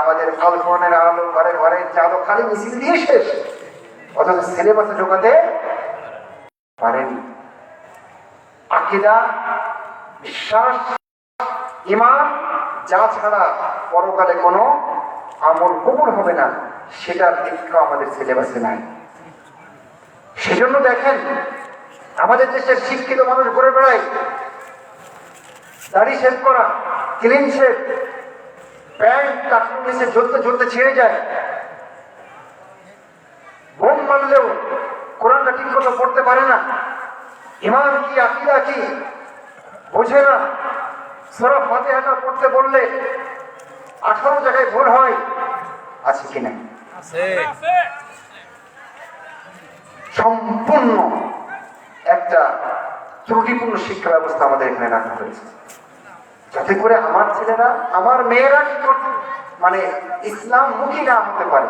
আমাদের আলোচনের আলো ঘরে ঘরে চালো খালি মিছিল দিয়ে শেষ, অথচ সিলেবাসে ঢোকাতে পারেনি। আকীদা, বিশ্বাস, ঈমান যা ছাড়া পরকালে কোনো আমল কবুল হবে না, সেটার দীক্ষা আমাদের সিলেবাসে নাই। সেজন্য দেখেন আমাদের দেশের শিক্ষিত মানুষ ঘুরে বেড়ায় দাড়ি শেভ করা, ক্লিন শেভ, প্যান্ট টাকুর নিচে ঝুলতে ঝুলতে ছিঁড়ে যায়, বোম মারলেও কোরআনটা ঠিক মতো পড়তে পারে না, ঈমান কি আকীদা কি বোঝে না, সূরা ফাতিহাটা পড়তে বললে 18 জায়গায় ভুল হয়, আছে কিনা? সম্পূর্ণ একটা ত্রুটিপূর্ণ শিক্ষা ব্যবস্থা আমাদের এখানে রাখা হয়েছে, যাতে করে আমার ছেলেরা, আমার মেয়েরা মানে ইসলাম মুখী না হতে পারে।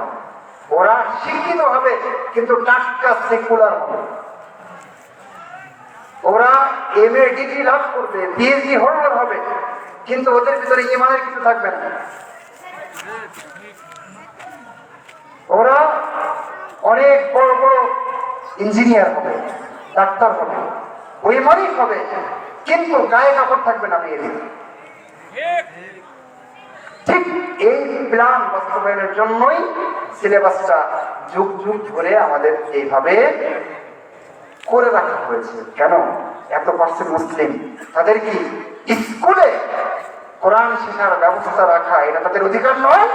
ওরা শিক্ষিত হবে কিন্তু টাটকা সেকুলার হবে। ওরা MA ডিগ্রি লাভ করবে, PhD হোল্ডার হবে, কিন্তু ওদের ভিতরে ঈমানের কিছু থাকবে না। ওরা অনেক বড় বড় ইঞ্জিনিয়ার হবে, ডাক্তার হবে, বৈমানিক হবে, কিন্তু গায়ে কাপড় থাকবে না মেয়েদের। ঠিক এই প্ল্যান বাস্তবায়নের জন্যই সিলেবাসটা যুগ যুগ ধরে আমাদের এইভাবে করে রাখা হয়েছে। কেন? এত পার্সেন্ট মুসলিম, তাদের কি স্কুলে কোরআন শেখার ব্যবস্থা রাখা এটা তাদের অধিকার নয়?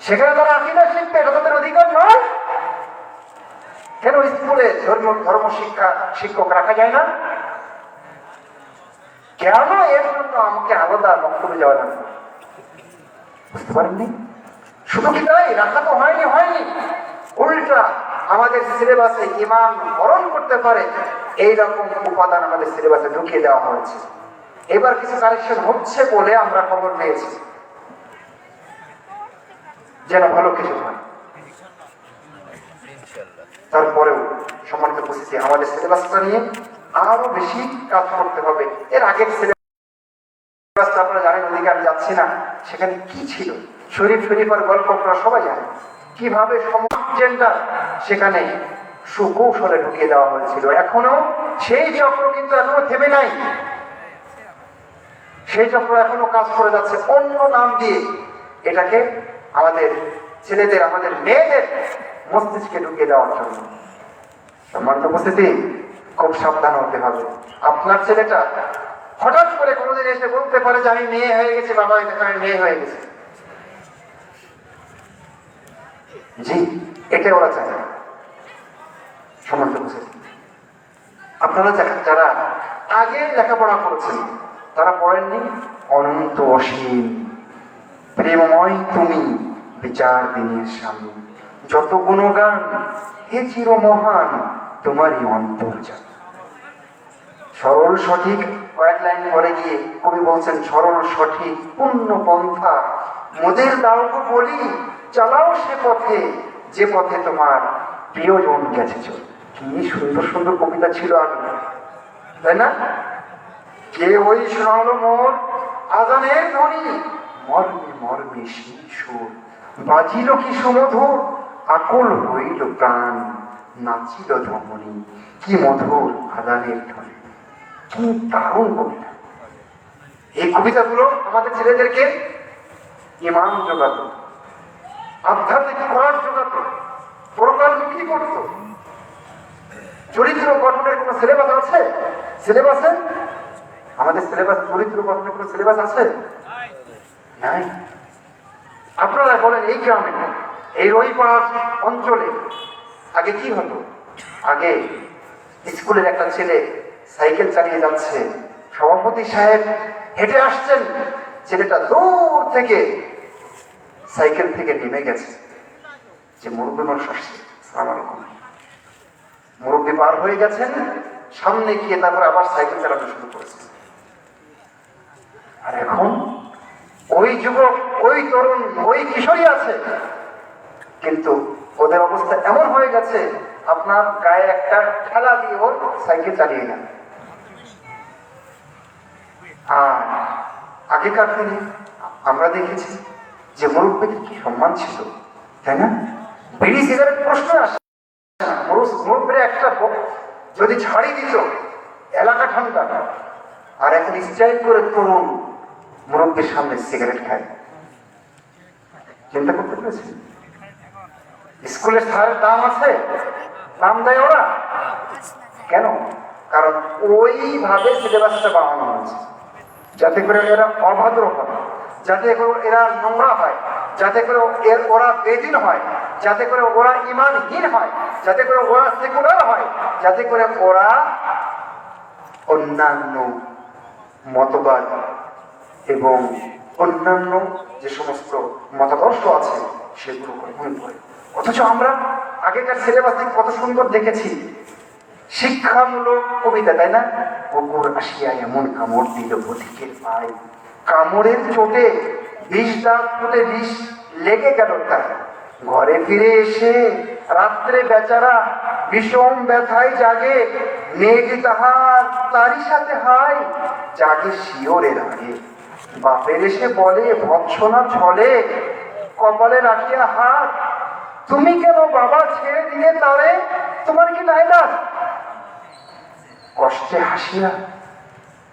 সেখানে তারা আকীদা শিখবে, এটা তাদের অধিকার নয়? কেন স্কুলে ধর্ম শিক্ষা শিক্ষক রাখা যায় না? কেন এর জন্য আমাকে আলাদা বক্তব্য যাওয়া লাগবে? বুঝতে পারেননি? শুধু কি তাই রাখা তো হয়নি, উল্টা আমাদের সিলেবাসে ঈমান হরণ করতে পারে এইরকম উপাদান আমাদের সিলেবাসে ঢুকিয়ে দেওয়া হয়েছে। এবার কিছু কারেকশন হচ্ছে বলে আমরা খবর পেয়েছি, যেন ভালো কিছু হয়। তারপরেও সম্মানিত উপস্থিতি, আমাদের সিলেবাসটা নিয়ে আরো বেশি কাজ করতে হবে। এর আগের সিলেবাসটা আপনারা জানেন, ওদিকে আমি যাচ্ছি না, সেখানে কি ছিল শরীফ আর গল্প আপনারা সবাই জানেন, কিভাবে জেন্ডার সেখানে সুকৌশলে ঢুকিয়ে দেওয়া হয়েছিল। এখনো সেই চক্র কিন্তু এখনো থেমে নাই, সেই চক্র এখনো কাজ করে যাচ্ছে অন্য নাম দিয়ে। এটাকে আমাদের ছেলেদের, আমাদের মেয়েদের মস্তিষ্কে ঢুকিয়ে দেওয়ার জন্য। সম্মানিত উপস্থিতি, খুব সাবধান হতে হবে। আপনার ছেলেটা হঠাৎ করে কোনোদিন এসে বলতে পারে যে আমি মেয়ে হয়ে গেছি, বাবা এখানে মেয়ে হয়ে গেছে। জি, এটা ওরা চায় না। সম্মানিত উপস্থিতি, আপনারা যারা আগে লেখাপড়া করেছেন, তারা পড়েননি অনন্ত অসীম প্রেমময় তুমি বিচার দিনের স্বামী, যত গুণগান হে চির মহান তোমারই অন্তর্জাত। সরল সঠিক কয়েক লাইন পরে গিয়ে কবি বলছেন, সরল সঠিক পূর্ণ পন্থা মোদের দাও গো বলি, চালাও সে পথে যে পথে তোমার প্রিয়জন গেছে চল। কি সুন্দর সুন্দর কবিতা ছিল আগে, তাই না? কে ওই শোনালো মোর আজানের ধ্বনি, মর্মে মর্মে সেই সুর বাজিল কি সুমধুর, আকুল হইল প্রাণ নাচিল ধমনী, কি মধুর আজানের ধ্বনি। কি দারুণ কবিতা! এই কবিতাগুলো আমাদের ছেলেদেরকে ঈমান জোগাতো, আধ্যাত্মিক করার জোগাতো, পরকালমুখী করত। চরিত্র গঠনের কোন সিলেবাস আছে? সিলেবাসে আমাদের সিলেবাস চরিত্র গঠনের কোন সিলেবাস আছে? নাই। আপনারা বলেন, এই গ্রামে, এই রইপাড়ার অঞ্চলে আগে কি হতো? আগে স্কুলের একটা ছেলে সাইকেল চালিয়ে যাচ্ছে, সভাপতি সাহেব হেঁটে আসছেন, ছেলেটা দূর থেকে সাইকেল থেকে নেমে গেছে, যে মুরব্বী মানুষ আসছে, সালাম আলাইকুম। মুরব্বী পার হয়ে গেছেন, সামনে গিয়ে তারপর আবার সাইকেল চালানো শুরু করেছে। আর এখন ওই যুবক, ওই তরুণ, ওই কিশোরী আছে, কিন্তু ওদের অবস্থা এমন হয়ে গেছে, আপনার গায়ে একটা ঠেলা দিয়ে ওর সাইকেল চালিয়ে নেন। আর আগেকার দিনে আমরা দেখেছি যে মুরব্বীদের কি সম্মান ছিল, তাই না? বিড়ি সিগারেট প্রশ্ন আসে না। মুরব্বীরা একটা যদি ছাড়ি দিত এলাকা ঠান্ডা, আর এখন স্টাইল করে তরুণ মুরব্বীর সামনে সিগারেট খায়। চিন্তা করতে পেরেছি? স্কুলের স্যারের দাম আছে, দাম দেয় ওরা কেন? কারণ ওইভাবে সিলেবাসটা বানানো হয়েছে যাতে করে এরা অভদ্র হয়, যাতে করে এরা নোংরা হয়, যাতে করে ওরা বেদিন হয়, যাতে করে ওরা ইমানহীন হয়, যাতে করে ওরা সেকুলার হয়, যাতে করে ওরা অন্যান্য মতবাদ এবং অন্যান্য যে সমস্ত মতাদর্শ আছে সেগুলো গ্রহণ করে। অথচ আমরা আগেকার সিলেবাসে কত সুন্দর দেখেছি শিক্ষামূলক কবিতা, তাই না? কুকুর আসিয়া এমন কামড় দিল পথিকের পায়, কামড়ের চোটে বিষ দাগ ফুটে বিষ লেগে গেল তার। ঘরে ফিরে এসে রাত্রে বেচারা বিষম ব্যথায় জাগে, মেয়েটি তাহার তারই সাথে হায়, জাগে শিওরের আগে। বাপের এসে বলে ভৎসনা ছলে, কপালে রাখিয়া হাত, তুমি কেন বাবা ছেড়ে দিলে তারে, তোমার কি লাইলা? কষ্টে হাসিয়া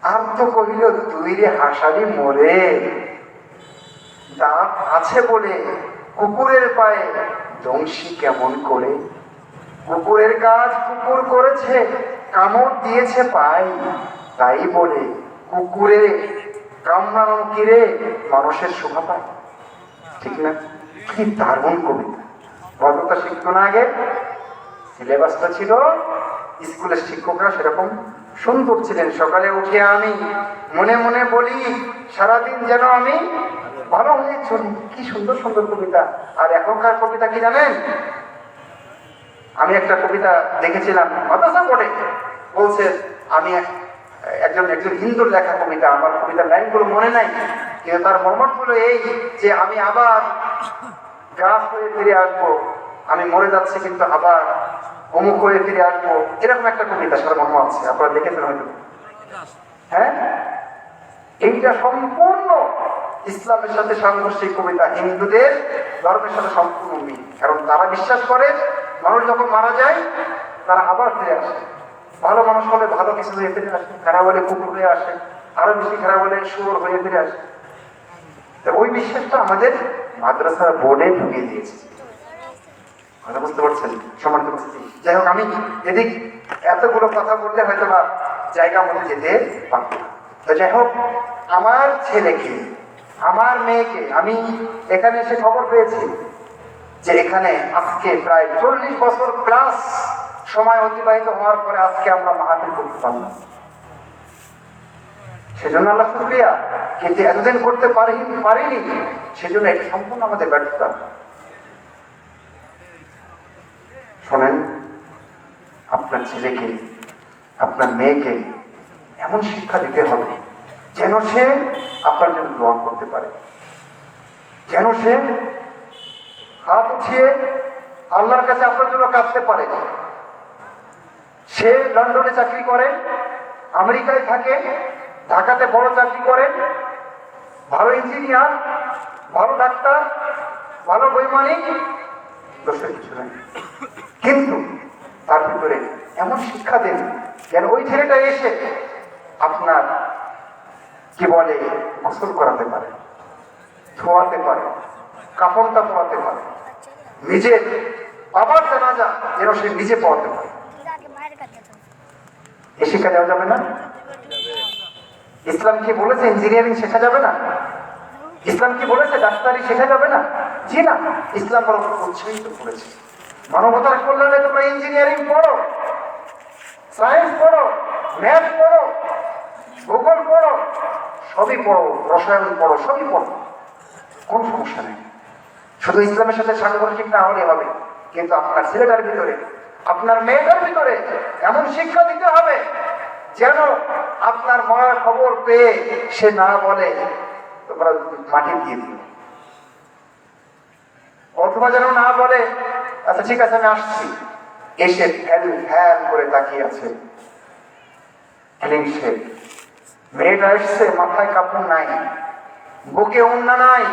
আর তো কহিল, তুই রে হাসালি মরে, দাঁত আছে বলে কুকুরের পায়ে দংশি কেমন করে। কুকুরের কাজ কুকুর করেছে, কামড় দিয়েছে পায়, তাই বলে কুকুরে কামড়ানো কিরে মানুষের শোভা পায়। ঠিক না? কি দারুণ কবিতা! গল্পটা শিখতো না আগে, সিলেবাসটা ছিল, স্কুলের শিক্ষকরা সেরকম সুন্দর ছিলেন। সকালে উঠে আমি মনে মনে বলি, সারাদিন যেন আমি ভালো হয়ে চলি। কি সুন্দর সুন্দর কবিতা! আর এখনকার কবিতা কি জানেন? আমি একটা কবিতা দেখেছিলাম মাদ্রাসা পড়ে, বলছে আমি একজন হিন্দুর লেখা কবিতা, আমার কবিতার লাইনগুলো মনে নাই, কিন্তু তার মর্মট হলো এই যে আমি আবার গাছ হয়ে ফিরে আসবো, আমি মরে যাচ্ছি কিন্তু আবার অমুক হয়ে ফিরে আসবো, এরকম একটা কবিতা সারমর্ম আছে, আপনারা দেখেছেন হয়তো। হ্যাঁ, এইটা সম্পূর্ণ ইসলামের সাথে সাংঘর্ষিক কবিতা, হিন্দুদের ধর্মের সাথে সম্পূর্ণ মিল। কারণ তারা বিশ্বাস করে মানুষ যখন মারা যায় তারা আবার ফিরে আসে। ভালো মানুষ হলে ভালো কিছু হয়ে ফিরে আসে, খারাপ হলে কুকুর হয়ে আসে, আরো বেশি খারাপ হলে শুয়োর হয়ে ফিরে আসে। ওই বিশ্বাসটা আমাদের মাদ্রাসার বোর্ডে ঢুকিয়ে দিয়েছে। কথা বুঝতে পারছেন? সম্মানিত উপস্থিতি, যাই হোক, আমি এদিক এতগুলো কথা বললে হয়তো বা জায়গা মতো যেতে পারব না। তো যাই হোক, আমার ছেলেকে, আমার মেয়েকে আমি এখানে এসে খবর পেয়েছি যে এখানে আজকে প্রায় 40 বছর প্লাস সময় অতিবাহিত হওয়ার পরে আজকে আমরা মাহফিল করতে পারলাম। সেজন্য আল্লাহ শুকরিয়া, কিন্তু এতদিন করতে পারিনি, সেজন্য এটা সম্পূর্ণ আমাদের ব্যর্থতা। শোনেন, আপনার ছেলেকে, আপনার মেয়েকে এমন শিক্ষা দিতে হবে যেন সে আপনার জন্য দোয়া করতে পারে, যেন সে হাত উঠিয়ে আল্লাহর কাছে আপনার জন্য কাঁদতে পারে। সে লন্ডনে চাকরি করে, আমেরিকায় থাকে, ঢাকাতে বড় চাকরি করে, ভালো ইঞ্জিনিয়ার, ভালো ডাক্তার, ভালো বৈমানিক, দোষের কিছু নাই, কিন্তু তার ভিতরে এমন শিক্ষা দেন যেন ওই ছেলেটা এসে আপনার কি বলে গোসল করাতে পারে, ধোয়াতে পারে, কাপড়টা পরাতে পারে, নিজের বাবার জানাজা যেন সে নিজে পড়াতে পারে। এই শিক্ষা দেওয়া যাবে না? ইসলাম কি বলেছে ইঞ্জিনিয়ারিং শেখা যাবে না? ইসলাম কি বলেছে ডাক্তারি শেখা যাবে না? জি না, ইসলাম বরং উৎসাহিত করেছে মানবতার কল্যাণে তোমরা ইঞ্জিনিয়ারিং পড়ো, সায়েন্স পড়ো, ম্যাথ পড়ো, ভূগোল পড়ো, সবই পড়ো, রসায়ন পড়ো, সবই পড়ো, কোন সমস্যা নেই। শুধু ইসলামের সাথে সাংঘর্ষিক না হলে হবে, কিন্তু আপনার ছেলেটার ভিতরে, আপনার মেয়েটার ভিতরে এমন শিক্ষা দিতে হবে যেন আপনার মায়ের খবর পেয়ে সে না বলে তোমরা মাটি দিয়ে দিও, অথবা যেন না বলে আচ্ছা ঠিক আছে আমি আসছি, এসে ফ্যাল করে তাকিয়ে আছে। মেয়েটা এসছে, মাথায় কাপড় নাই, বুকে ওড়না নাই,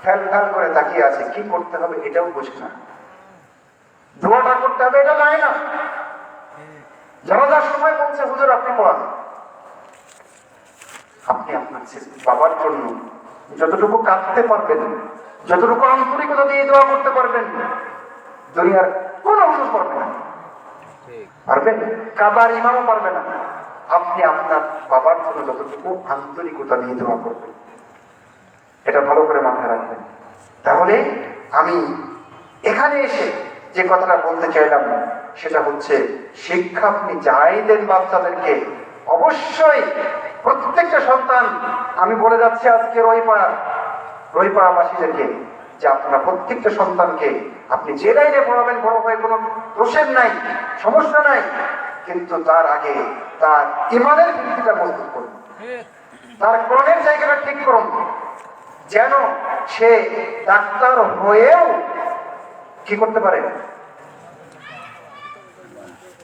ফ্যাল ফ্যাল করে তাকিয়ে আছে, কি করতে হবে এটাও বোঝে না, দোয়াটা করতে হবে এটা যায় না। জানাজার সময় বলছে হুজুর আপনি পড়ান। আপনি আপনার বাবার জন্য যতটুকু কাঁদতে পারবেন, যতটুকু আন্তরিকতা দিয়ে দোয়া করতে পারবেন, দুনিয়ার কোন হুজুর পারবে না। পারবেন? কাবার ইমামও পারবে না। আপনি আপনার বাবার জন্য যতটুকু আন্তরিকতা দিয়ে দোয়া করবেন, এটা ভালো করে মাথায় রাখবেন। তাহলে আমি এখানে এসে যে কথাটা বলতে চাইলাম সেটা হচ্ছে, শিক্ষা আপনি যাই দেন বাচ্চাদেরকে, অবশ্যই প্রত্যেকটা সন্তান, আমি বলে যাচ্ছি আজকে রইপাড়াবাসীদেরকে যে আপনারা প্রত্যেকটা সন্তানকে আপনি যে লাইনে পড়াবেন বড় হয়ে কোনো দোষের নাই, সমস্যা নাই, কিন্তু তার আগে তার ইমানের ভিত্তিটা মজবুত করুন, তার কোরআনের জায়গাটা ঠিক করুন, যেন সে ডাক্তার হয়েও কি করতে পারে,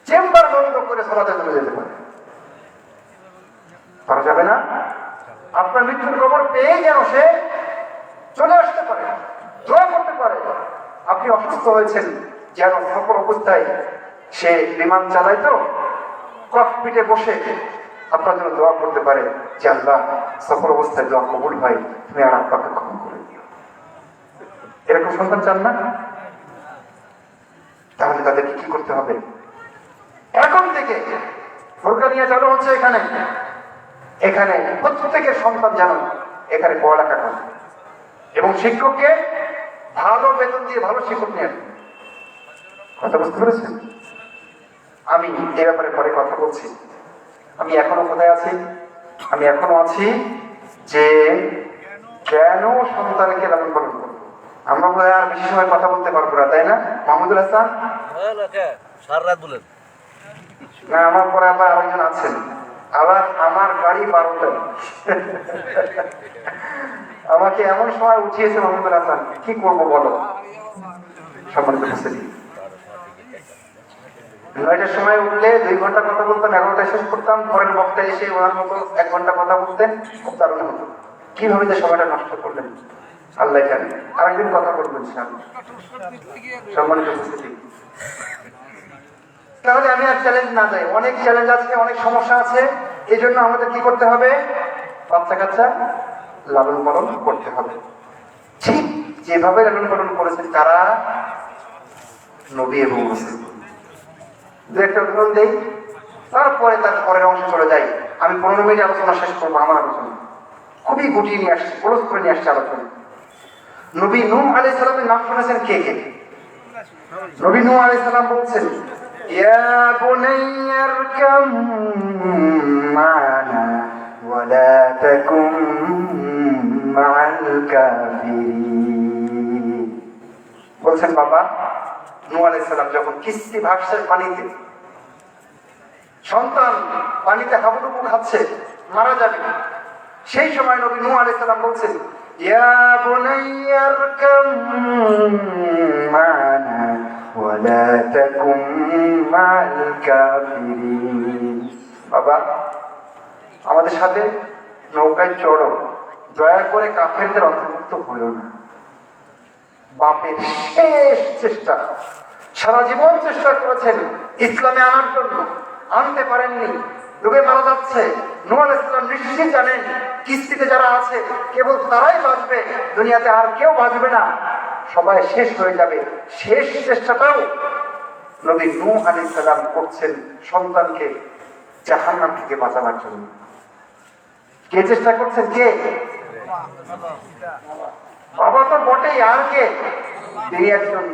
চেম্বার বন্ধ করে সালাতে চলে যেতে পারে। পারা যাবে না? আপনার মৃত্যুর খবর পেয়ে যেন সে চলে আসতে পারে, দোয়া করতে পারে। আপনি অসুস্থ হয়েছেন, যেন সকল অবস্থায় সে বিমান চালায় তো ককপিটে বসে আপনার জন্য দোয়া করতে পারে যে আল্লাহ সকল অবস্থায় দোয়া কবুল হয়, তুমি আর আব্বাকে ক্ষমা করে দিও। এরকম সন্তান চান না? তাহলে তাদেরকে কি করতে হবে? এখন থেকে ফুরকানিয়া চালু হচ্ছে এখানে প্রত্যেকের সন্তান যেন এখানে পড়ালেখা করে এবং শিক্ষককে ভালো বেতন দিয়ে ভালো শিক্ষক নিয়ে আসবে। কথা বুঝতে পেরেছেন? আমি এ ব্যাপারে পরে কথা বলছি। আমি এখনো কোথায় আছি? আমি এখনো আছি যে কেন সন্তানকে লালন পালন করবো। আমরা বোধহয় আর বেশি সময় কথা বলতে পারবো না, তাই না মাহমুদুল হাসান? না, আমার পরে আবার আরেকজন আছেন, আবার আমার গাড়ি 12টায় আমাকে এমন সময় উঠিয়েছে মাহমুদুল হাসান, কি করবো বলো? সম্মানিত উপস্থিতি, 9টার সময় উঠলে 2 ঘন্টা কথা বলতাম, 11টায় শেষ করতাম, পরের বক্তায় এসে ওনার মতো 1 ঘন্টা কথা বলতেন, খুব দারুণ হতো। কিভাবে যে সময়টা নষ্ট করলেন আল্লাহ জানে। আরেকদিন কথা বলবেন সম্মানিত উপস্থিতি। তাহলে আমি আর চ্যালেঞ্জ না যাই, অনেক চ্যালেঞ্জ আছে, অনেক সমস্যা আছে, এই জন্য আমাদের কি করতে হবে? বাচ্চা কাচ্চা লালন পালন করতে হবে, ঠিক যেভাবে লালন পালন করেছেন তারা নবী এবং রাসূল। দু একটা উদাহরণ দেই, তারপরে তার পরের অংশ চলে যাই। আমি 15 মিনিট আলোচনা শেষ করবো। আমার আলোচনা খুবই গুটিয়ে নিয়ে আসছি, ক্লোজ করে নিয়ে আসছি আলোচনা। নবী নূহ আলাইহিস সালামের নাম শুনেছেন কে কে? নবী নূহ আলাইহিস সালাম বলছেন, ইয়া বুনাইয়া ইরকাম মা'ানা ওয়া লা তাকুম মা'আল কাফিরিন। বলছেন বাবা, নূহ আলাইহিস সালাম যখন কিস্তি ভাসছে পানিতে, সন্তান পানিতে হাবুডুবু খাচ্ছে, মারা যাবে, সেই সময় নবী নূহ আলাইহিস সালাম বলছেন, ইয়া বুনাইয়া ইরকাম মা'ানা ওয়া লা তাকুম মা'আল কাফিরিন। বাবা, আমাদের সাথে নৌকায় চড়ো, দয়া করে কাফেরদের অন্তর্ভুক্ত হইও না। বাপের শেষ চেষ্টা, সারা জীবন চেষ্টা করেছেন ইসলামে আনার জন্য, আনতে পারেননি, ডুবে মারা যাচ্ছে। নূহ আলাইহিস সালাম নিশ্চিত জানেন কিস্তিতে যারা আছে কেবল তারাই বাঁচবে, দুনিয়াতে আর কেউ বাঁচবে না, সবাই শেষ হয়ে যাবে। শেষ চেষ্টাটাও নবী নূহ আলাইহিস সালাম করছেন সন্তানকে জাহান্নাম থেকে বাঁচানোর জন্য। কে চেষ্টা করছেন? কে? বাবা তো বটেই, আর কে? তিনি একজন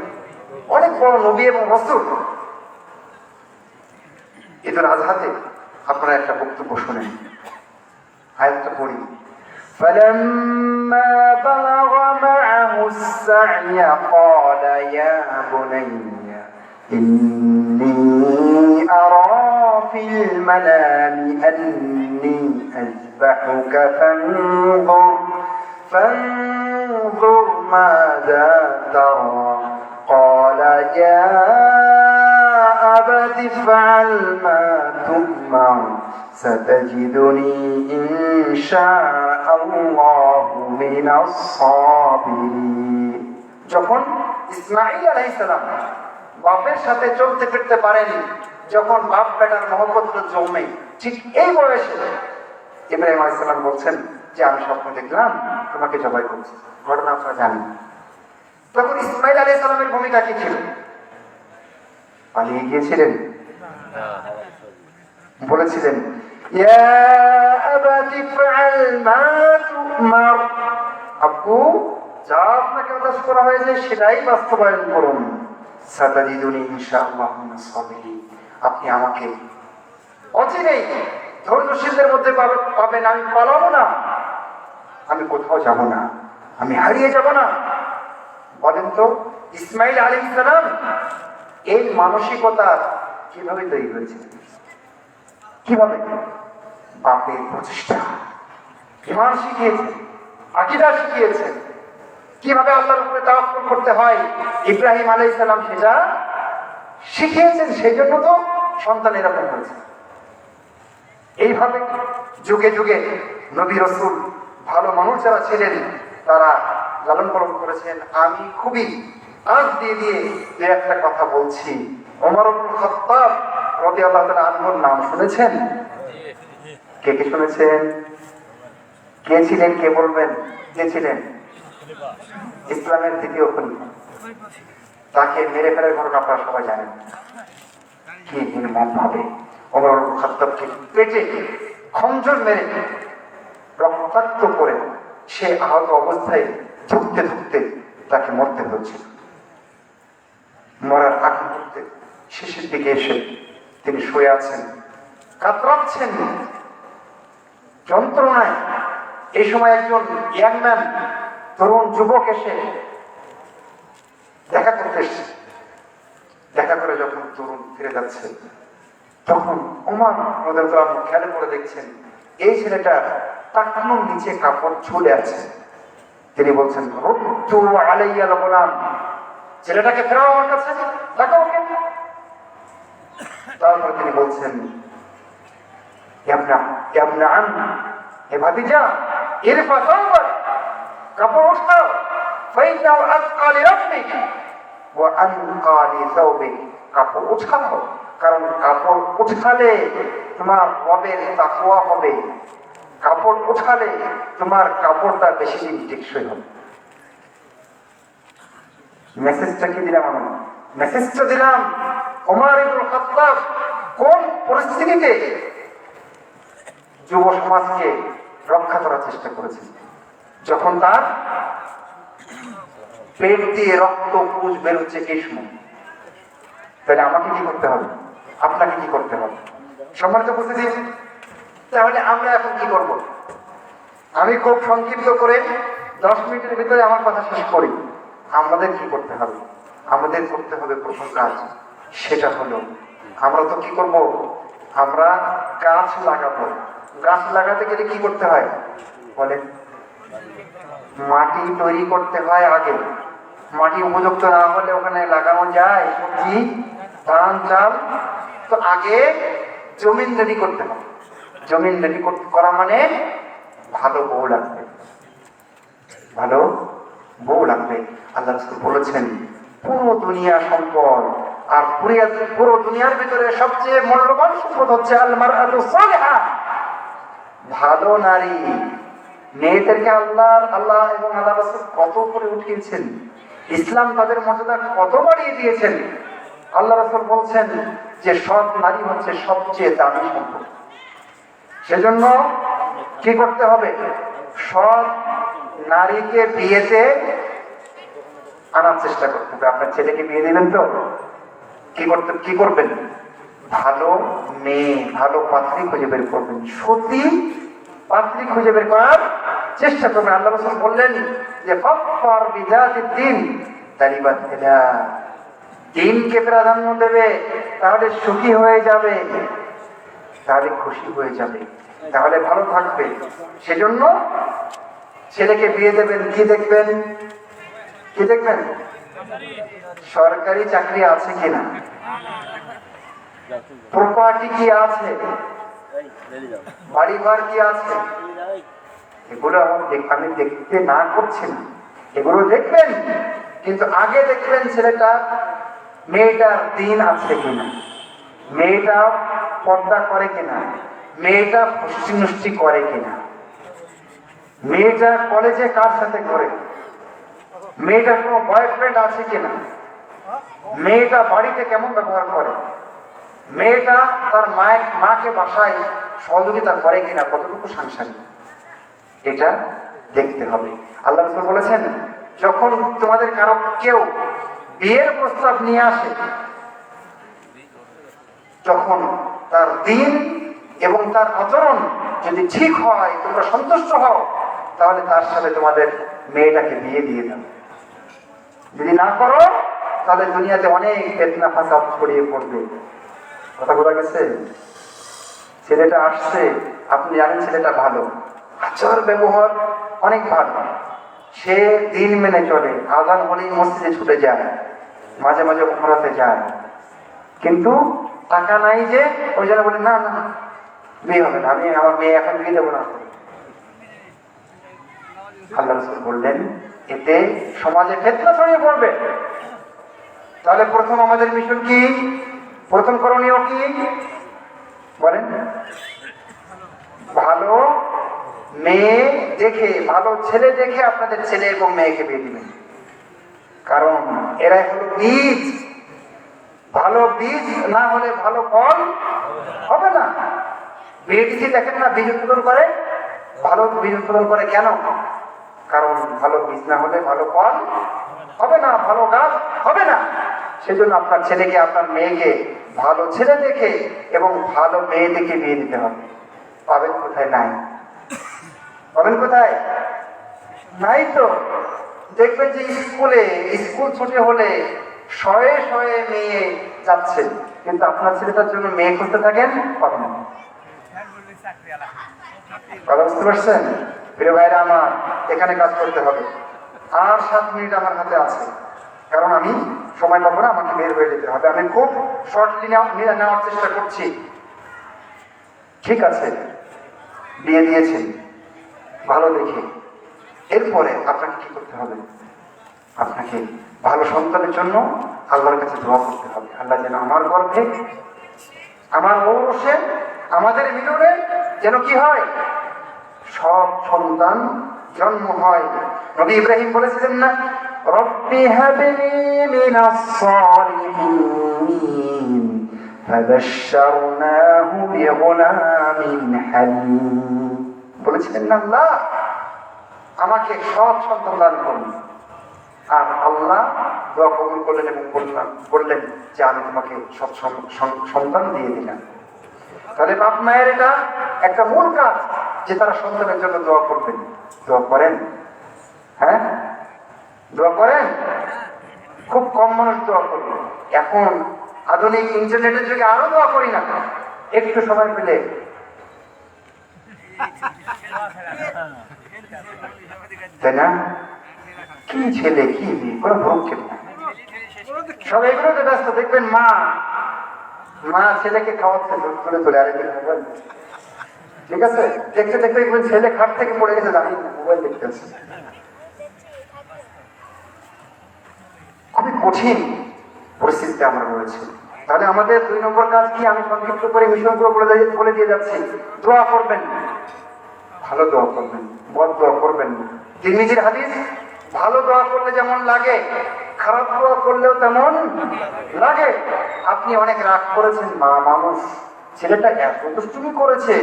অনেক বড় নবী এবং রাসূল। ঈদুল আজহাতে আপনারা একটা বক্তব্য শুনেন, আয়াতটা পড়ি। فلما بلغ معه السعي قال يا بني إني أرى في المنام أني أذبحك فانظر ماذا ترى قال يا أبت افعل ما تؤمر ستجدني إن شاء الله মিনাস সাবিরিন। যখন ইসমাঈল আলাইহিস সালাম বাপের সাথে চলতে ফিরতে পারেন, যখন বাপ বেটার মহব্বত জমে, ঠিক এই বয়সে ইব্রাহিম আলাইহিস সালাম বলছেন যে আমি স্বপ্ন দেখলাম তোমাকে জবাই করছি। ঘটনা আপনারা জানেন। তখন ইসমাঈল আলাইহিস সালামের ভূমিকা কি ছিল? পালিয়ে গিয়েছিলেন, বলেছিলেন ইয়া আবাতি ফাআল মা তুমার, আব্বু যা আপনাকে আদেশ করা হয়েছে সেটাই বাস্তবায়ন করুন। সাতাজিদুনি ইনশাআল্লাহ মিনাস সাবিরিন, আপনি আমাকে অচিরেই ধৈর্যশীলদের মধ্যে পাবেন। আমি পালাবো না, আমি কোথাও যাব না, আমি হারিয়ে যাব না। বলেন তো ইসমাঈল আলাইহিস সালাম এই মানসিকতা কিভাবে তৈরি হয়েছে? কিভাবে? বাপের প্রচেষ্টা, ঈমান শিখিয়েছে, আকীদা শিখিয়েছে, কিভাবে আল্লাহর উপরে তাওয়াক্কুল করতে হয় ইব্রাহিম আলাইহিস সালাম সেটা শিখিয়েছেন। সেই জন্য তো সন্তান এরকম হয়েছে। এইভাবে যুগে যুগে নবী রাসূল ভালো মানুষ যারা ছিলেন তারা লালন পালন করেছেন। আমি খুবই আজ দিয়ে দিয়ে যে একটা কথা বলছি, ওমর ইবনে খাত্তাব রাদিয়াল্লাহু তাআলা আনহুর নাম শুনেছেন? কে কে শুনেছেন? কে ছিলেন? কে বলবেন কে ছিলেন? ইসলামের দ্বিতীয় খলিফা। তাকে মেরে ফেলার ঘটনা আপনারা সবাই জানেন। কি নির্মম ভাবে ওমর ইবনে খাত্তাবকে পেটে খঞ্জর মেরে রক্তাক্ত করে সে আহত অবস্থায় ধুকতে ধুকতে তাকে মরতে হচ্ছিল। মরার আগ মুহূর্তে শেষের দিকে এসে তিনি শুয়ে আছেন, কাতরাচ্ছেন যন্ত্রণায়। এই সময় একজন ইয়াং ম্যান, তরুণ যুবক এসে দেখা করতে এসছে। দেখা করে যখন তরুণ ফিরে যাচ্ছে তখন ওমর রাদিয়াল্লাহু আনহু খেয়াল করে দেখছেন এই ছেলেটা টাকনুর নিচে কাপড় ঝুলে আছে। তিনি বলছেন রুদ্দু আলাইয়াল গোলাম, ছেলেটাকে ফেরাও আমার কাছে, ডাকো ওকে। তারপর তিনি বলছেন ইয়াবনা আম, হে ভাতিজা, ইরফা সাওবাক, কাপড় উঠাও, ফাইনাউ আতকা লিরাব্বিক ওয়া আনকা লিসাওবিক, কাপড় উঠাও, কারণ কাপড় উঠালে তোমার রবের তাকওয়া হবে, কাপড় উঠালে তোমার কাপড়টা বেশি দিন টেকসই হবে। মেসেজটা কি দিলাম আমি? মেসেজটা দিলাম ওমর ইবনে খাত্তাব কোন পরিস্থিতিতে যুব সমাজকে রক্ষা করার চেষ্টা করেছেন, যখন তার পেট দিয়ে রক্ত পুজ বেরোচ্ছে এই সময়। তাহলে আমাকে কি করতে হবে? আপনাকে কি করতে হবে? সম্মানিত উপস্থিতি, তাহলে আমরা এখন কি করব? আমি খুব সংক্ষিপ্ত করে 10 মিনিটের ভিতরে আমার কথা শেষ করি। আমাদের কি করতে হবে? আমাদের করতে হবে প্রথম কাজ, সেটা হলো আমরা তো কি করব? আমরা গাছ লাগাবো। গাছ লাগাতে গেলে কি করতে হয় বলেন? মাটি তৈরি করতে হয় আগে। মাটি উপযুক্ত না হলে ওখানে লাগানো যায় সবজি, ধান, চাল? তো আগে জমিন রেডি করতে হবে। জমিন রেডি করা মানে ভালো বউ লাগবে, ভালো বউ লাগবে। আল্লাহ রাসূল বলেছেন পুরো দুনিয়া সম্পদ, আর পুরো দুনিয়ার ভিতরে সবচেয়ে মূল্যবান সম্পদ হচ্ছে আল মারআতু সালিহা, ভালো নারী। মেয়েদেরকে আল্লাহ এবং আল্লাহ রাসূল কত করে উঠিয়েছেন, ইসলাম তাদের মর্যাদা কত বাড়িয়ে দিয়েছেন। আল্লাহ রাসূল বলছেন যে সৎ নারী হচ্ছে সবচেয়ে দামি সম্পদ। সেজন্য কি করতে হবে? সৎ নারীকে বিয়েতে আনার চেষ্টা করতে হবে। আপনার ছেলেকে বিয়ে দিবেন তো কি করবেন? ভালো মেয়ে, ভালো পাত্রী খুঁজে বের করবেন, সতী পাত্রী খুঁজে বের করার চেষ্টা করবেন। আল্লাহ রাসূল বললেন যে ফাফার বিযাতিদ দ্বীন তারিবাত ইলা, দ্বীনকে প্রাধান্য দেবে তাহলে সুখী হয়ে যাবে, তাহলে খুশি হয়ে যাবে, তাহলে ভালো থাকবে। সেজন্য ছেলেকে বিয়ে দেবেন, কি দেখবেন? কি দেখবেন? সরকারি চাকরি আছে কিনা, প্রপার্টি কি আছে, বাড়িঘর কি আছে, এগুলো আমি দেখতে না করছি না, এগুলো দেখবেন, কিন্তু আগে দেখবেন ছেলেটা মেয়েটার দিন আছে কিনা, মেয়েটা পর্দা করে কিনা, মেয়েটা পুষ্টি নুষ্টি করে কিনা, মেয়েটা কলেজে কার সাথে করে, মেয়েটার কোনো বয়ফ্রেন্ড আছে কিনা, মেয়েটা বাড়িতে কেমন ব্যবহার করে, মেয়েটা তার মাকে বাসায় সহযোগিতা করে কিনা, কতটুকু সাংসারিক, এটা দেখতে হবে। আল্লাহ রাসূল বলেছেন, যখন তোমাদের কারো কেউ বিয়ের প্রস্তাব নিয়ে আসে, যখন তার দিন এবং তার আচরণ যদি ঠিক হয়, তোমরা সন্তুষ্ট হও, তাহলে তার সাথে তোমাদের মেয়েটাকে বিয়ে দিয়ে দাও। যদি না করো, তাহলে দুনিয়াতে অনেক ফিতনা ফাসাদ ছড়িয়ে পড়বে। কথা বলা গেছে? ছেলেটা আসছে, আপনি জানেন ছেলেটা ভালো, আচার ব্যবহার অনেক ভালো, সে দিন মেনে চলে, আযান হলেই মসজিদে ছুটে যায়, মাঝে মাঝে উমরাতে যায়, কিন্তু টাকা নাই যে ওই জন্য বলে না না বিয়ে হবে না, আমি আমার মেয়ে এখন বিয়ে দেবো না। আল্লাহ রাসূল বললেন, এতে সমাজে ফিতনা ছড়িয়ে পড়বে। তাহলে প্রথম আমাদের মিশন কি, প্রথম করণীয় কি বলেন? ভালো মেয়ে দেখে, ভালো ছেলে দেখে আপনাদের ছেলে এবং মেয়েকে বিয়ে দিবেন, কারণ এরা হলো বীজ। ভালো বীজ না হলে ভালো ফল হবে না। বিএডিসি দেখেন না, বীজ উৎপাদন করে, ভালো বীজ উৎপাদন করে কেন? কারণ ভালো বীজ না হলে ভালো ফল হবে না, ভালো গাছ হবে না। সেজন্য আপনার ছেলেকে, আপনার মেয়েকে ভালো ছেলে দেখে এবং ভালো মেয়ে দেখে বিয়ে দিতে হবে। পাবেন কোথায়? নাই। পাবেন কোথায়? নাই তো। দেখবেন যে স্কুল ছুটি হলে শয়ে শয়ে মেয়ে যাচ্ছে, কিন্তু আপনার ছেলেটার জন্য মেয়ে খুঁজতে থাকেন, পাবেন না। কথা বুঝতে পারছেন? প্রিয় ভাইরা আমার, এখানে কাজ করতে হবে। আর 7 মিনিট আমার হাতে আছে, কারণ আমি সময় পাবো না, আমাকে বের হয়ে যেতে হবে। আমি খুব শর্টলি নেওয়ার চেষ্টা করছি। ঠিক আছে, বিয়ে দিয়েছেন ভালো দেখে, এরপরে আপনাকে কি করতে হবে? আপনাকে ভালো সন্তানের জন্য আল্লাহর কাছে দোয়া করতে হবে। আল্লাহ যেন আমার গর্ভে, আমার ঔরসে, আমাদের মিলনে যেন কি হয়, সব সন্তান জন্ম হয়। নবী ইব্রাহিম বলেছিলেন না, রব্বি হাবলি মিনাস সালিহিন ফাবাশশারনাহু বিগুলামিন হালিম। বলেছিলেন না, আল্লাহ আমাকে সৎ সন্তান দান করুন। আর আল্লাহ দোয়া কবুল করলেন এবং বললেন যে আমি তোমাকে সৎ সন্তান দিয়ে দিলাম। তাহলে বাপ মায়ের এটা একটা মূল কাজ যে তারা সন্তানের জন্য দোয়া করবেন। দোয়া করেন? হ্যাঁ, দোয়া করেন? খুব কম মানুষ দোয়া করবে। এখন আধুনিক ইন্টারনেটের যুগে আরো দোয়া করি না, একটু সময় পেলে তাই না? কি ছেলে, কি মেয়ে, কোনো ভ্রক্ষেপ না, সব এগুলোতে ব্যস্ত। দেখবেন মা ছেলেকে খাওয়াচ্ছে তুলে তুলে, আর মোবাইল, ঠিক আছে, দেখতে দেখতে দেখবেন ছেলে খাট থেকে পড়ে গেছে, জানি না, মোবাইল দেখতেছে। খুবই কঠিন পরিস্থিতিতে আমরা রয়েছি। তাহলে আমাদের 2 নম্বর কাজ কি? আমি সংক্ষিপ্ত করে মিশনগুলো বলে দিয়ে যাচ্ছি। দোয়া করবেন, ভালো দোয়া করবেন, বদ দোয়া করবেন। তিরমিজির হাদিস, ভালো দোয়া করলে যেমন লাগে, খারাপ দোয়া করলেও তেমন লাগে। আপনি অনেক রাগ করেছেন, মা মানুষ, ছেলেটা এত দুষ্টুমি করেছে,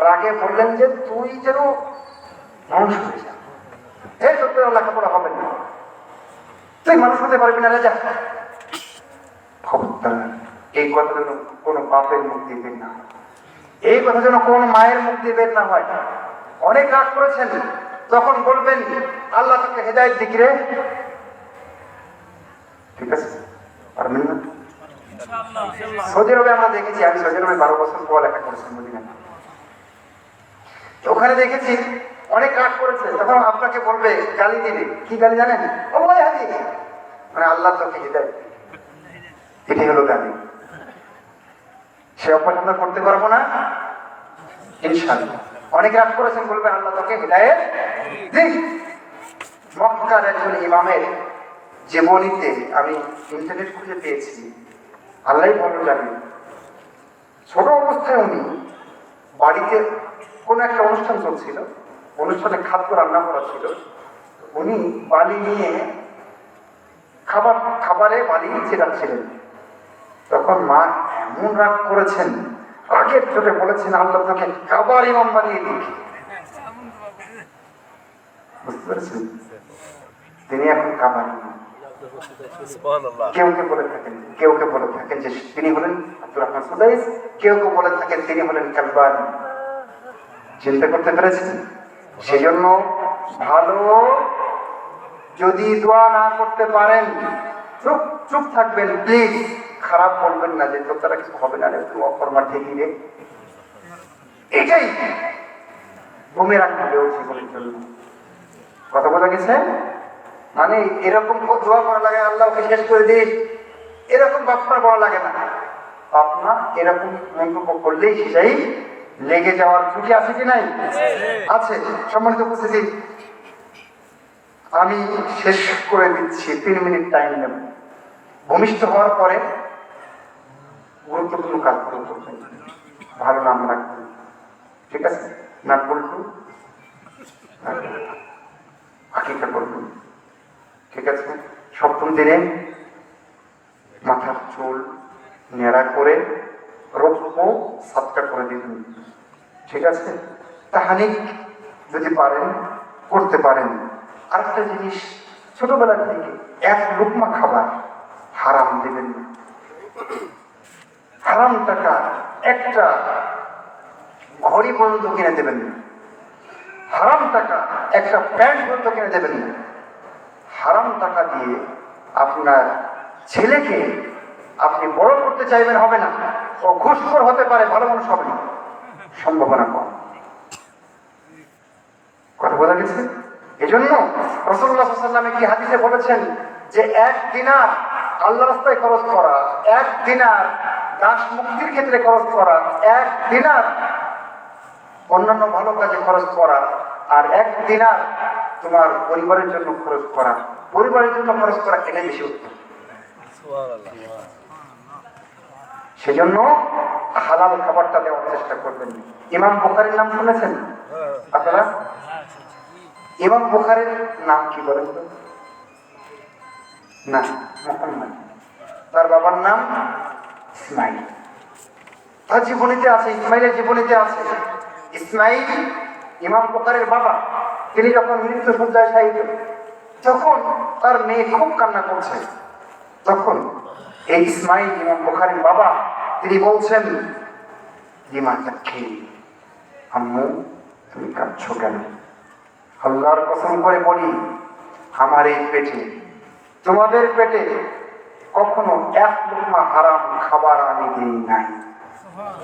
রাগে বললেন যে তুই যেন মানুষ হয়ে যা, এই তোর লেখাপড়া হবে না, তুই মানুষ হতে পারবি না, যা। খবরদার, এই কথা যেন কোনো বাপের মুখ দিয়ে বের না হয়, এই কথা যেন কোন মায়ের মুখ দিয়ে বের না হয়। অনেক রাগ করেছেন, তখন বলবেন আল্লাহ তোকে হেদায়েত দিক রে, ঠিক আছে? পারবেন না? সৌদি আরবে আমরা দেখেছি, আমি সৌদি আরবে 12 বছর পড়ালেখা করেছি মদিনায়, ওখানে দেখেছি অনেক রাগ করেছে, তখন আপনাকে বলবে, গালি দিবে। কি গালি জানেন? ওই হাদি, মানে আল্লাহ তোকে হেদায়েত দিক, এটাই হলো গালি। সে অপারেশন করতে পারবো না ইনশাআল্লাহ, অনেকে রাগ করেছেন, বলবেন আল্লাহ তোকে হিদায়াত দিন। মক্কার একজন ইমামের জীবনীতে আমি ইন্টারনেট খুঁজে পেয়েছি, আল্লাহই ভালো জানেন, ছোট অবস্থায় উনি বাড়িতে কোনো একটা অনুষ্ঠান চলছিল, অনুষ্ঠানে খাদ্য রান্না করা ছিল, উনি বালি নিয়ে খাবারে বালি ছিটাচ্ছিলেন। তখন মা এমন রাগ করেছেন, রাগের চোটে বলেছেন আল্লাহ তোকে খাবার ইমাম বানিয়ে দিক। বুঝতে পেরেছেন? তিনি এখন খাবার ইমাম। কেউ বলে থাকেন যে তিনি হলেন আব্দুর রহমান সুদাইস, কেউ বলে থাকেন তিনি হলেন কালবান। চিন্তা করতে পেরেছেন? সেজন্য ভালো যদি দোয়া না করতে পারেন চুপ থাকবেন, প্লিজ। খারাপ বলবেন না যে তোর তারা কিছু হবে না রে, তুই অকর্মা ঠিকই রে। এটাই বুমেরাং হবে ওর জীবনের জন্য। কথা বলা গেছে? মানে এরকম দোয়া করা লাগে আল্লাহ ওকে শেষ করে দিস, এরকম বাপমার বলা লাগে না। বাপমা এরকম মন্তব্য করলেই সেটাই লেগে যাওয়ার ঝুঁকি আছে কি নাই? আছে। সম্মানিত উপস্থিতি, আমি শেষ করে দিচ্ছি, 3 মিনিট টাইম নেব। ভূমিষ্ঠ হওয়ার পরে গুরুত্বপূর্ণ কাজগুলো করবেন, ভালো নাম রাখবেন, ঠিক আছে? না পল্টু আকিকা করবেন, ঠিক আছে? সপ্তম দিনে মাথার চুল নেড়া করে রৌপ্য সাতটা করে দিবেন, ঠিক আছে? তাহানিক যদি পারেন করতে পারেন। আরেকটা জিনিস, ছোটবেলা থেকে এক লুকমা খাবার হারাম দেবেন না। হারাম টাকা একটা ঘড়ি পর্যন্ত কিনে দেবেন না। হারাম টাকা একটা প্যান্ট পর্যন্ত কিনে দেবেন না। হারাম টাকা দিয়ে আপনার ছেলেকে আপনি বড় করতে চাইবেন, হবে না। ও ঘুষখোর হতে পারে, ভালো মানুষ হবে না, সম্ভাবনা কম। কথা বোঝা গেছে? এজন্য রাসূলুল্লাহ সাল্লাল্লাহু আলাইহি ওয়াসাল্লাম কি হাদিসে বলেছেন যে 1 দিনার আল্লাহর রাস্তায় খরচ করা, 1 দিনার দাস মুক্তির ক্ষেত্রে খরচ করা, 1 দিনার অন্যান্য ভালো কাজে খরচ করা, আর 1 দিনার তোমার পরিবারের জন্য খরচ করা, এটাই বেশি উত্তম। সেজন্য হালাল খাবারটা দেওয়ার চেষ্টা করবেন। ইমাম বুখারীর নাম শুনেছেন আপনারা? ইমাম বুখারীর নাম কি বলেন তো? না, মুহাম্মদ। তার বাবার নাম ইসমাইল। তার জীবনীতে আছে, ইসমাইলের জীবনীতে আছে, ইসমাইল ইমাম বুখারীর বাবা। তিনি যখন মৃত্যু শয্যায় শায়িত, তখন তার মেয়ে খুব কান্না করছে। তখন এই ইসমাইল ইমাম বুখারীর বাবা, তিনি বলছেন, লিমা তাবকি, আম্মু তুমি কাঁদছো কেন? আল্লাহর কসম করে বলি, আমার এই পেটে, তোমাদের পেটে কখনো 1 লুকমা হারাম খাবার আমি দিই নাই।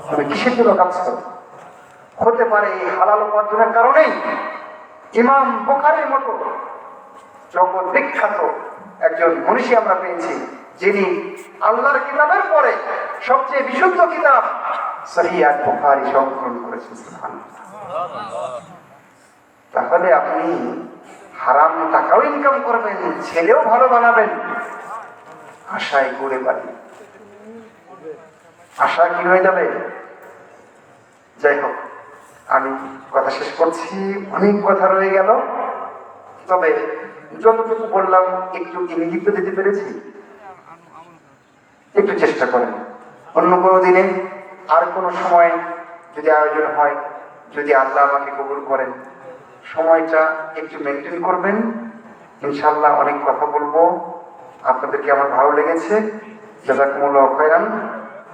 তুমি কিসের জন্য কাঁদছো? হতে পারে এই হালাল উপার্জনের কারণেই ইমাম বুখারীর মতো জগৎ বিখ্যাত একজন মনীষী আমরা পেয়েছি, যিনি আল্লাহর কিতাবের পরে সবচেয়ে বিশুদ্ধ কিতাব সহিহ বুখারী সংকলন করেছেন। সুবহানাল্লাহ। তাহলে আপনি হারাম টাকাও ইনকাম করবেন, ছেলেও ভালো বানাবেন, আশায় গড়ে বাড়ি, আশা কি হয়ে যাবে? যাই হোক, আমি কথা শেষ করছি, অনেক কথা রয়ে গেল। তবে যতটুকু বললাম একটু ইঙ্গিত দিতে পেরেছি, একটু চেষ্টা করেন। অন্য কোনো দিনে আর কোনো সময় যদি আয়োজন হয়, যদি আল্লাহ আমাকে কবুল করেন, সময়টা একটু মেনটেন করবেন। ইনশাআল্লাহ অনেক কথা বলবো, আপনাদেরকে আমার ভালো লেগেছে। জাযাকুমুল্লাহু খায়রান।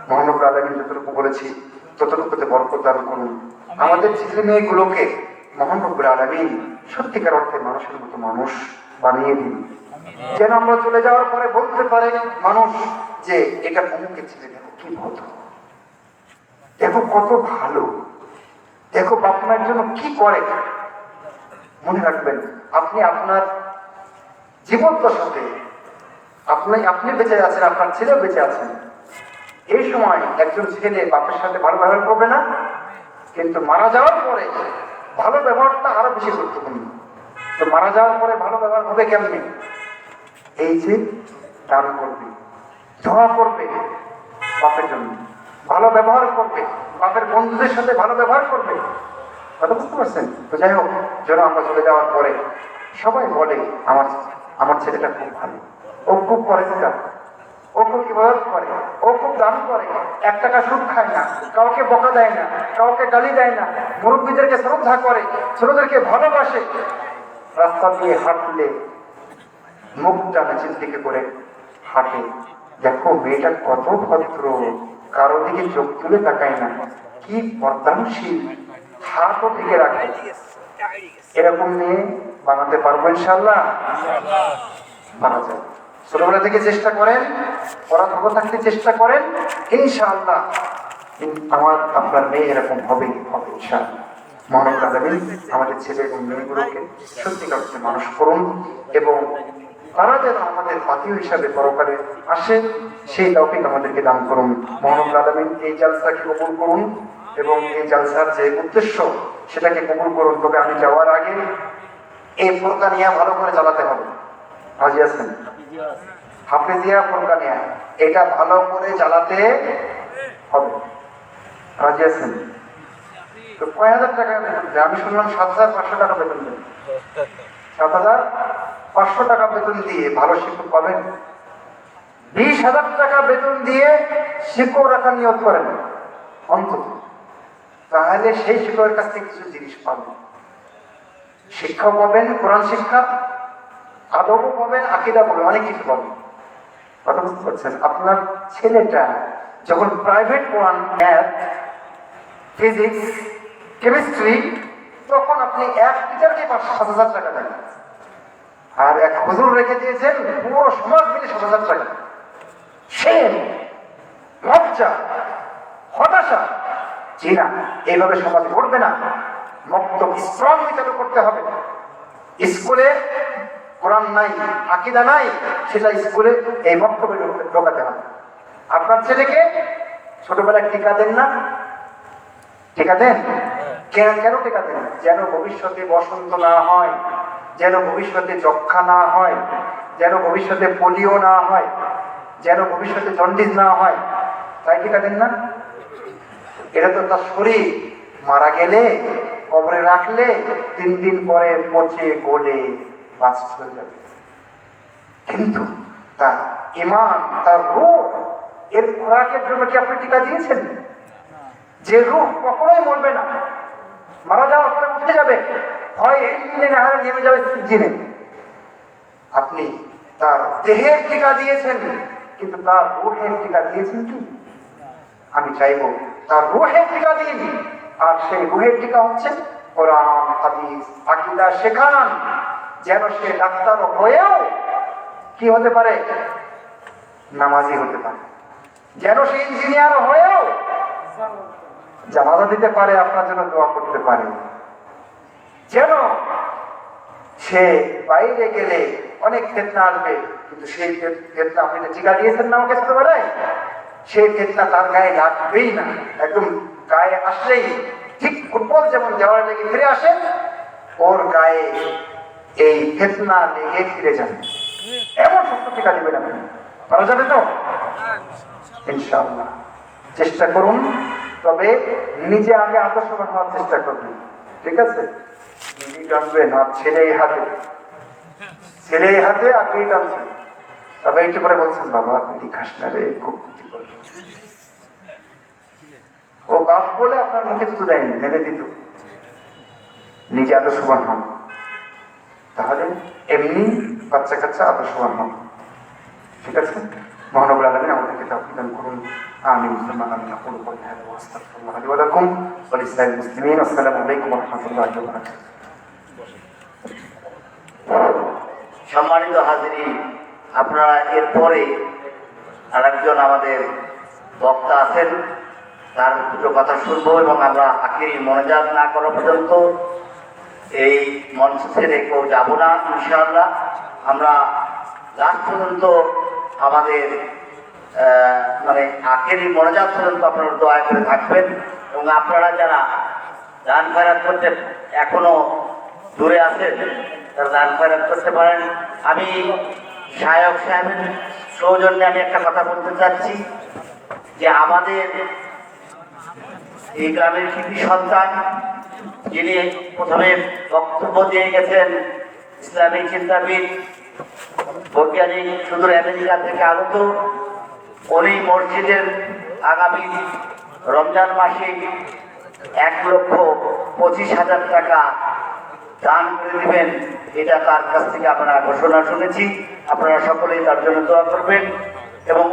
মহানবুল আলামিন যতটুকু বলেছি ততটুকুতে বরকত দান করুন। আমাদের ছেলে মেয়েগুলোকে মহানবুল আলামিন সত্যিকার অর্থে মানুষের মতো মানুষ বানিয়ে দিন, যেন আমরা চলে যাওয়ার পরে বলতে পারে মানুষ যে এটা অমুকের ছেলে, দেখো কি ভদ্র, দেখো কত ভালো, দেখো বাপ মায়ের জন্য কি করে। মনে রাখবেন, আপনি আপনার জীবদ্দশাতে আপনি বেঁচে আছেন, আপনার ছেলেও বেঁচে আছেন। এই সময় একজন ছেলে বাপের সাথে ভালো ব্যবহার করবে না, কিন্তু মারা যাওয়ার পরে ভালো ব্যবহারটা আরো বেশি গুরুত্বপূর্ণ। তো মারা যাওয়ার পরে ভালো ব্যবহার হবে কেমনে? এই যে দান করবে, দোয়া করবে বাপের জন্য, ভালো ব্যবহার করবে, বাপের বন্ধুদের সাথে ভালো ব্যবহার করবে। কথা বুঝতে পারছেন? তো যাই হোক, যেন আমরা চলে যাওয়ার পরে সবাই বলে আমার আমার ছেলেটা খুব ভালো, ও খুব পরিষ্কার, ও খুব ইবাদত করে, ও খুব দান করে, 1 টাকা সুদ খায় না, কাউকে বকা দেয় না, কাউকে গালি দেয় না, মুরব্বীদেরকে শ্রদ্ধা করে, ছোটদেরকে ভালোবাসে। রাস্তা দিয়ে হাঁটলে মুখটা নিচের দিকে করে হাঁটে, দেখো মেয়েটা কত ভদ্র, কারো দিকে চোখ তুলে তাকায় না, কি পর্দানশীল, হাতও থেকে রাখে। এরকম মেয়ে বানাতে পারবো ইনশাআল্লাহ? বানা যায়। ছোটবেলা থেকে চেষ্টা করেন, পড়াশোনা থাকতে চেষ্টা করেন, ইনশাআল্লাহ আমার আপনার মেয়ে এরকম হবে হবে ইনশাআল্লাহ। মহানবুল আলামিন আমাদের ছেলে এবং মেয়েগুলোকে সত্যিকার অর্থে মানুষ করুন এবং তারা যেন আমাদের পাথেয় হিসাবে পরকালে আসে, সেই তৌফিক আমাদেরকে দান করুন। মহানবুল আলামিন এই জালসাকে কবুল করুন এবং এই জালসার যে উদ্দেশ্য সেটাকে কবুল করুন। তবে আমি যাওয়ার আগে এই ফুরকানিয়া ভালো করে চালাতে হবে। রাজি আছেন? হাফেজিয়া ফুরকানিয়া এটা ভালো করে চালাতে হবে। রাজি আছেন? তো কয় হাজার টাকা বেতন দেয়? আমি শুনলাম 7,500 টাকা বেতন দেয়। 7,500 টাকা বেতন দিয়ে ভালো শিক্ষক পাবেন? 20,000 টাকা বেতন দিয়ে শিক্ষক রাখার নিয়োগ করেন অন্তত, তাহলে সেই শিক্ষকের কাছ থেকে কিছু জিনিস পাবেন। শিক্ষা পাবেন, কোরআন শিক্ষা, আদবও পাবেন, আকীদা পাবেন, অনেক কিছু পাবেন। কথা বুঝতে পারছেন? আপনার ছেলেটা যখন প্রাইভেট পড়ান ম্যাথ, ফিজিক্স, কেমিস্ট্রি, তখন আপনি এক টিচারকে 5,000 টাকা দেন, আর এক হুজুর রেখে দিয়েছেন পুরো সমাজ মিলে 7,000 টাকা। সে লজ্জা, হতাশা, জি না, এইভাবে সমাজ ঘটবে না। মক্তব স্ট্রংলি চালু করতে হবে। স্কুলে কোরআন নাই, আকীদা নাই, সেটা স্কুলে এই মক্তবে ঢোকাতে হবে। আপনার ছেলেকে ছোটবেলায় টিকা দেন না? টিকা দেন। কেন টিকা দেন? যেন ভবিষ্যতে বসন্ত না হয়, যেন ভবিষ্যতে যক্ষা না হয়, যেন ভবিষ্যতে পোলিও না হয়, যেন ভবিষ্যতে জন্ডিস না হয়, তাই টিকা দেন না? এটা তো তার শরীর, মারা গেলে কবরে রাখলে 3 দিন পরে পচে গলে বাস হয়ে যাবে, কিন্তু তার ঈমান, তার রূহ, এর খোরাকের জন্য কি আপনি টিকা দিয়েছেন? যে রূহ কখনোই মরবে না, মারা যাওয়ার পরে উঠে যাবে, হয় ইঞ্জিনে না হয় নেমে যাবে সিজিনে, আপনি তার দেহের টিকা দিয়েছেন, কিন্তু তার রূহের টিকা দিয়েছেন কি? আমি চাইব তার রূহের টিকা দিন। আর সেই রূহের টিকা হচ্ছে কোরআন, হাদিস, আকীদা শেখান, যেন সে ডাক্তার হয়েও কি হতে পারে? নামাজি হতে পারে। যেন সে ইঞ্জিনিয়ার হয়েও জানাজা দিতে পারে, আপনার জন্য দোয়া করতে পারে। যেন সে বাইরে গেলে অনেক ফিতনা আসবে, কিন্তু সেই ফিতনা আপনি টিকা দিয়েছেন না আমাকে ছোটবেলায়, সেই ফিতনা তার গায়ে লাগবেই না। একদম গায়ে আসলেই ঠিক ফুটবল যেমন দেওয়ার লেগে ফিরে আসে, ওর গায়ে এই ফিতনা লেগে ফিরে যাবে। এমন শক্ত টিকা দিবেন আপনি, পারা যাবে তো ইনশাআল্লাহ। চেষ্টা করুন, তবে নিজে আগে আদর্শবান হওয়ার চেষ্টা করবেন, ঠিক আছে? নিজে টানবেন, আর ছেলেই হাতে আগেই টানছেন। তবে একটু করে বলছেন, বাবা আপনি খাস না রে, খুব ক্ষতি করবে। ও বাপ বলে আপনার মুখে তো দেয়নি, মেনে দিত। নিজে আদর্শবান হন, তাহলে এমনি বাচ্চা কাচ্চা আদর্শবান হন, ঠিক আছে? মহানবুল আলামিন আমাদেরকে তৌফিক দান করুন। আমিন। আমি আকুলু কওলি হাযা ওয়া আস্তাগফিরুল্লাহ লি ওয়া লাকুম ওয়া লিসাইরিল মুসলিমিন। আসসালামু আলাইকুম ওয়া রাহমাতুল্লাহি ওয়া বারাকাতুহু। সম্মানিত হাজিরিন, আপনারা এরপরে আরেকজন আমাদের বক্তা আছেন, তার দুটো কথা শুনবো এবং আমরা আখিরি মনোজাত না করা পর্যন্ত এই মঞ্চ ছেড়ে কেউ যাবো না ইনশাআল্লাহ। আমরা লাস্ট পর্যন্ত আমাদের মানে আখেরি মনোজাত পর্যন্ত আপনারা দয়া করে থাকবেন এবং আপনারা যারা দান খয়রাত করতে এখনো দূরে আছেন তারা দান খয়রাত করতে পারেন। আমি শায়ক সাহেবের সৌজন্যে আমি একটা কথা বলতে চাচ্ছি যে আমাদের এই গ্রামের কৃতি সন্তান যিনি প্রথমে বক্তব্য দিয়ে গেছেন ইসলামী চিন্তাবিদ বৈজ্ঞানিক সুদূর আমেরিকা থেকে আগত, উনি মসজিদের আগামী রমজান মাসে 1,25,000 টাকা দান করে দিবেন, এটা তার কাছ থেকে আমরা ঘোষণা শুনেছি। আপনারা সকলেই তার জন্য দোয়া করবেন এবং